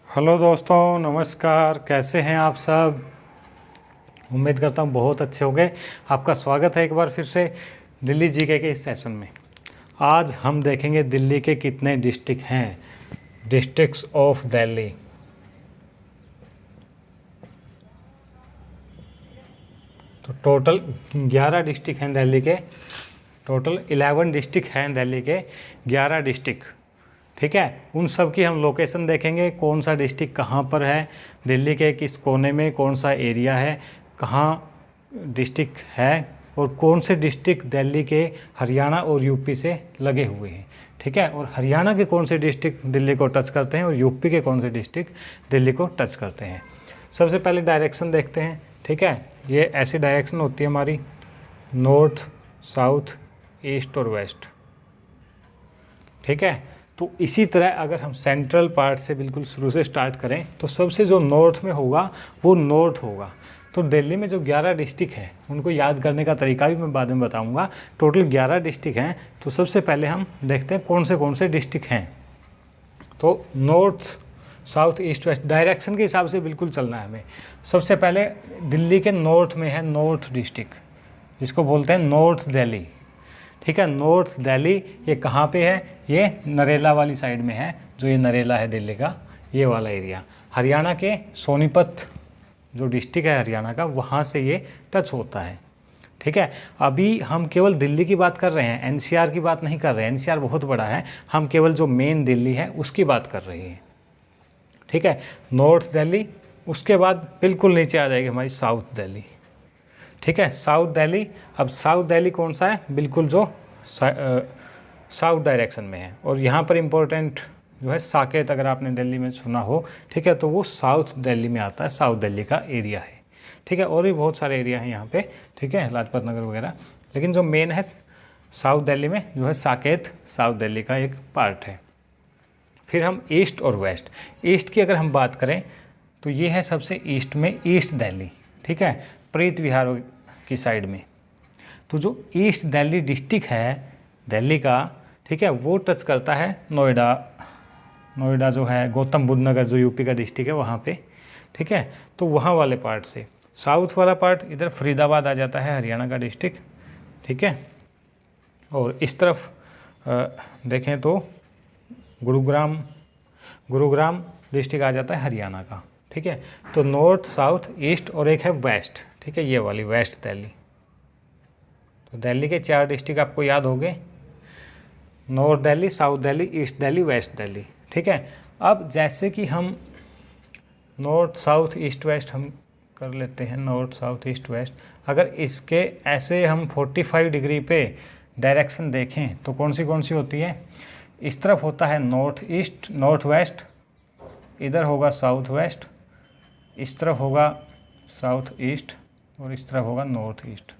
Hello दोस्तों, नमस्कार। कैसे हैं आप सब? उम्मीद करता हूँ बहुत अच्छे होंगे। आपका स्वागत है एक बार फिर से दिल्ली जीके के इस सेशन में। आज हम देखेंगे दिल्ली के कितने डिस्ट्रिक्ट हैं, डिस्ट्रिक्ट्स ऑफ दिल्ली। तो टोटल 11 डिस्ट्रिक्ट हैं दिल्ली के, टोटल 11 डिस्ट्रिक्ट हैं दिल्ली के, 11 डिस्ट्रिक्ट। ठीक है, उन सब की हम लोकेशन देखेंगे, कौन सा डिस्ट्रिक्ट कहाँ पर है, दिल्ली के किस कोने में कौन सा एरिया है, कहाँ डिस्ट्रिक्ट है, और कौन से डिस्ट्रिक्ट दिल्ली के हरियाणा और यूपी से लगे हुए हैं। ठीक है, और हरियाणा के कौन से डिस्ट्रिक्ट दिल्ली को टच करते हैं और यूपी के कौन से डिस्ट्रिक्ट दिल्ली को टच करते हैं। सबसे पहले डायरेक्शन देखते हैं। ठीक है, ये ऐसी डायरेक्शन होती है हमारी, नॉर्थ, साउथ, ईस्ट और वेस्ट। ठीक है, तो इसी तरह अगर हम सेंट्रल पार्ट से बिल्कुल शुरू से स्टार्ट करें तो सबसे जो नॉर्थ में होगा वो नॉर्थ होगा। तो दिल्ली में जो 11 डिस्ट्रिक्ट हैं उनको याद करने का तरीका भी मैं बाद में बताऊंगा। टोटल 11 डिस्ट्रिक्ट हैं। तो सबसे पहले हम देखते हैं कौन से डिस्ट्रिक्ट हैं। तो north, south, east, west direction के हिसाब से बिल्कुल चलना है हमें। सबसे पहले दिल्ली के नॉर्थ में है नॉर्थ डिस्ट्रिक्ट, जिसको बोलते हैं नॉर्थ दिल्ली। ठीक है, नॉर्थ दिल्ली ये कहाँ पे है? ये नरेला वाली साइड में है। जो ये नरेला है दिल्ली का, ये वाला एरिया हरियाणा के सोनीपत जो डिस्ट्रिक्ट है हरियाणा का, वहाँ से ये टच होता है। ठीक है, अभी हम केवल दिल्ली की बात कर रहे हैं, एनसीआर की बात नहीं कर रहे हैं। एनसीआर बहुत बड़ा है, हम केवल जो मेन दिल्ली है उसकी बात कर रहे हैं। ठीक है, नॉर्थ दिल्ली, उसके बाद बिल्कुल नीचे आ जाएगी हमारी साउथ दिल्ली। ठीक है, साउथ दिल्ली। अब साउथ दिल्ली कौन सा है? बिल्कुल जो साउथ डायरेक्शन में है। और यहाँ पर इम्पोर्टेंट जो है साकेत, अगर आपने दिल्ली में सुना हो, ठीक है, तो वो साउथ दिल्ली में आता है, साउथ दिल्ली का एरिया है। ठीक है, और भी बहुत सारे एरिया हैं यहाँ पे, ठीक है, लाजपत नगर वगैरह, लेकिन जो मेन है साउथ दिल्ली में जो है साकेत, साउथ दिल्ली का एक पार्ट है। फिर हम ईस्ट और वेस्ट, ईस्ट की अगर हम बात करें तो ये है सबसे ईस्ट में ईस्ट दिल्ली। ठीक है, प्रीत विहार की साइड में। तो जो ईस्ट दिल्ली डिस्ट्रिक्ट है दिल्ली का, ठीक है, वो टच करता है नोएडा। नोएडा जो है, गौतम बुद्ध नगर जो यूपी का डिस्ट्रिक्ट है वहाँ पे। ठीक है, तो वहाँ वाले पार्ट से साउथ वाला पार्ट इधर फरीदाबाद आ जाता है, हरियाणा का डिस्ट्रिक्ट। ठीक है, और इस तरफ देखें तो गुरुग्राम डिस्ट्रिक्ट आ जाता है हरियाणा का। ठीक है, तो नॉर्थ, साउथ, ईस्ट और एक है वेस्ट। ठीक है, ये वाली वेस्ट दिल्ली। तो दिल्ली के 4 डिस्ट्रिक्ट आपको याद हो गए, north Delhi, south Delhi, east Delhi, west Delhi. ठीक है, अब जैसे कि हम नॉर्थ, साउथ, ईस्ट, वेस्ट हम कर लेते हैं, नॉर्थ, साउथ, ईस्ट, वेस्ट। अगर इसके ऐसे हम 45 डिग्री पे डायरेक्शन देखें तो कौन सी होती है? इस तरफ होता है नॉर्थ ईस्ट, नॉर्थ वेस्ट, इधर होगा साउथ वेस्ट, इस तरफ होगा साउथ ईस्ट और इस तरफ होगा नॉर्थ ईस्ट।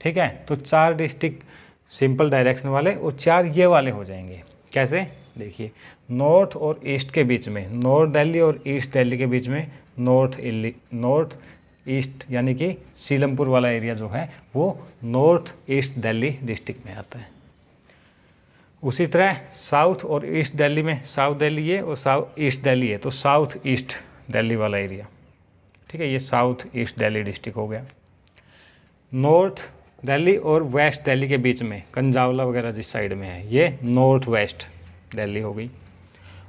ठीक है, तो 4 डिस्ट्रिक्ट सिंपल डायरेक्शन वाले और 4 ये वाले हो जाएंगे। कैसे? देखिए, नॉर्थ और ईस्ट के बीच में, नॉर्थ दिल्ली और ईस्ट दिल्ली के बीच में नॉर्थ ईस्ट यानी कि सीलमपुर वाला एरिया जो है वो नॉर्थ ईस्ट दिल्ली डिस्ट्रिक्ट में आता है। उसी तरह साउथ और ईस्ट दिल्ली में, साउथ दिल्ली ये और साउथ ईस्ट दिल्ली है, तो साउथ ईस्ट दिल्ली वाला एरिया। ठीक है, ये साउथ ईस्ट दिल्ली डिस्ट्रिक्ट हो गया। नॉर्थ दिल्ली और वेस्ट दिल्ली के बीच में कंजावला वगैरह जिस साइड में है, ये नॉर्थ वेस्ट दिल्ली हो गई।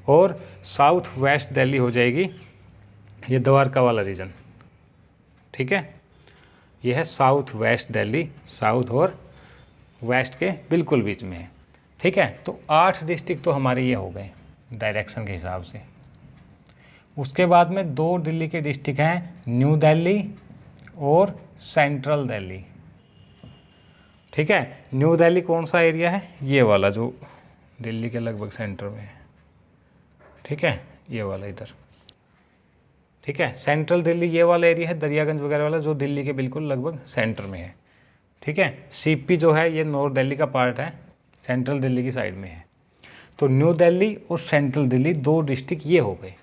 और साउथ वेस्ट दिल्ली हो जाएगी ये द्वारका वाला रीजन। ठीक है, ये है साउथ वेस्ट दिल्ली, साउथ और वेस्ट के बिल्कुल बीच में है। ठीक है, तो 8 डिस्ट्रिक्ट तो हमारे ये हो गए डायरेक्शन के हिसाब से। उसके बाद में 2 दिल्ली के डिस्ट्रिक्ट हैं, न्यू दिल्ली और सेंट्रल दिल्ली। ठीक है, न्यू दिल्ली कौन सा एरिया है? ये वाला जो दिल्ली के लगभग सेंटर में है। ठीक है, ये वाला इधर। ठीक है, सेंट्रल दिल्ली ये वाला एरिया है, दरियागंज वगैरह वाला, जो दिल्ली के बिल्कुल लगभग सेंटर में है। ठीक है, सीपी जो है ये नॉर्थ दिल्ली का पार्ट है, सेंट्रल दिल्ली की साइड में है। तो न्यू दिल्ली और सेंट्रल दिल्ली 2 डिस्ट्रिक्ट ये हो गए।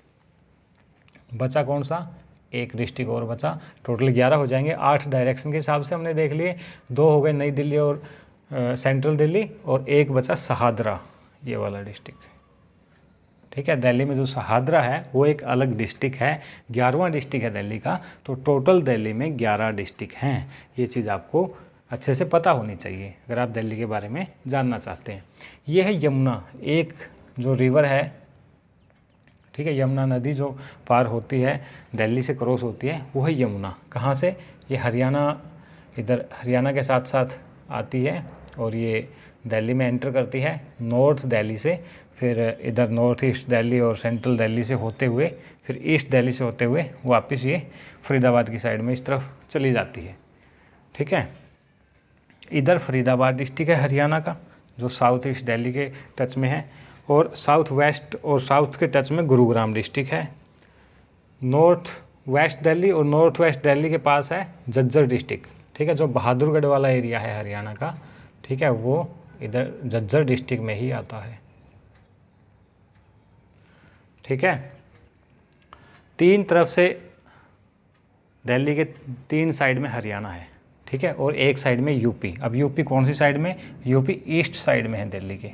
बचा कौन सा? एक डिस्ट्रिक्ट और बचा। टोटल 11 हो जाएंगे। 8 डायरेक्शन के हिसाब से हमने देख लिए। 2 हो गए नई दिल्ली और सेंट्रल दिल्ली, और एक बचा शहादरा, ये वाला डिस्ट्रिक्ट। ठीक है। दिल्ली में जो शहादरा है वो एक अलग डिस्ट्रिक्ट है, 11वां डिस्ट्रिक्ट है दिल्ली का। तो टोटल दिल्ली में 11 डिस्ट्रिक्ट हैं। ये चीज़ आपको अच्छे से पता होनी चाहिए अगर आप दिल्ली के बारे में जानना चाहते हैं। ये है यमुना, एक जो रिवर है, ठीक है, यमुना नदी जो पार होती है दिल्ली से क्रॉस होती है, वो है यमुना। कहाँ से? ये हरियाणा, इधर हरियाणा के साथ साथ आती है और ये दिल्ली में एंटर करती है नॉर्थ दिल्ली से, फिर इधर नॉर्थ ईस्ट दिल्ली और सेंट्रल दिल्ली से होते हुए, फिर ईस्ट दिल्ली से होते हुए वापस ये फरीदाबाद की साइड में इस तरफ चली जाती है, ठीक है। इधर फरीदाबाद डिस्ट्रिक्ट है हरियाणा का, जो साउथ ईस्ट दिल्ली के टच में है, और साउथ वेस्ट और साउथ के टच में गुरुग्राम डिस्ट्रिक्ट है। नॉर्थ वेस्ट दिल्ली और नॉर्थ वेस्ट दिल्ली के पास है झज्जर डिस्ट्रिक्ट, ठीक है, जो बहादुरगढ़ वाला एरिया है हरियाणा का, ठीक है, वो इधर झज्जर डिस्ट्रिक्ट में ही आता है, ठीक है। तीन तरफ से दिल्ली के 3 साइड में हरियाणा है, ठीक है, और एक साइड में यूपी। अब यूपी कौन सी साइड में? यूपी ईस्ट साइड में है दिल्ली के,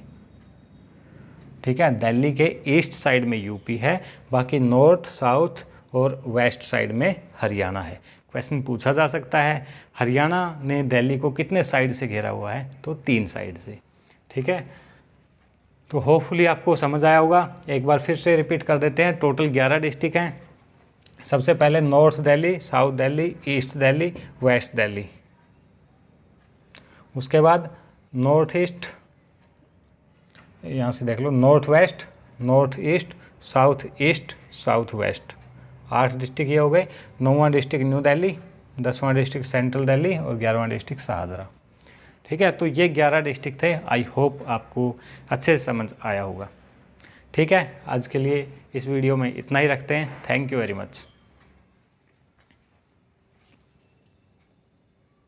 ठीक है, दिल्ली के ईस्ट साइड में यूपी है, बाकी नॉर्थ, साउथ और वेस्ट साइड में हरियाणा है। क्वेश्चन पूछा जा सकता है, हरियाणा ने दिल्ली को कितने साइड से घेरा हुआ है? तो 3 साइड से, ठीक है। तो होपफुली आपको समझ आया होगा। एक बार फिर से रिपीट कर देते हैं। टोटल 11 डिस्ट्रिक्ट हैं। सबसे पहले north Delhi, south Delhi, east Delhi, west Delhi. उसके बाद नॉर्थ ईस्ट, यहाँ से देख लो, north west, north east, south east, south west. 8 district ये हो गए। 9वां डिस्ट्रिक्ट न्यू दिल्ली, 10वां डिस्ट्रिक्ट सेंट्रल दिल्ली और 11वां डिस्ट्रिक्ट शहादरा, ठीक है। तो ये 11 डिस्ट्रिक्ट थे। आई होप आपको अच्छे से समझ आया होगा, ठीक है। आज के लिए इस वीडियो में इतना ही रखते हैं। Thank you very much.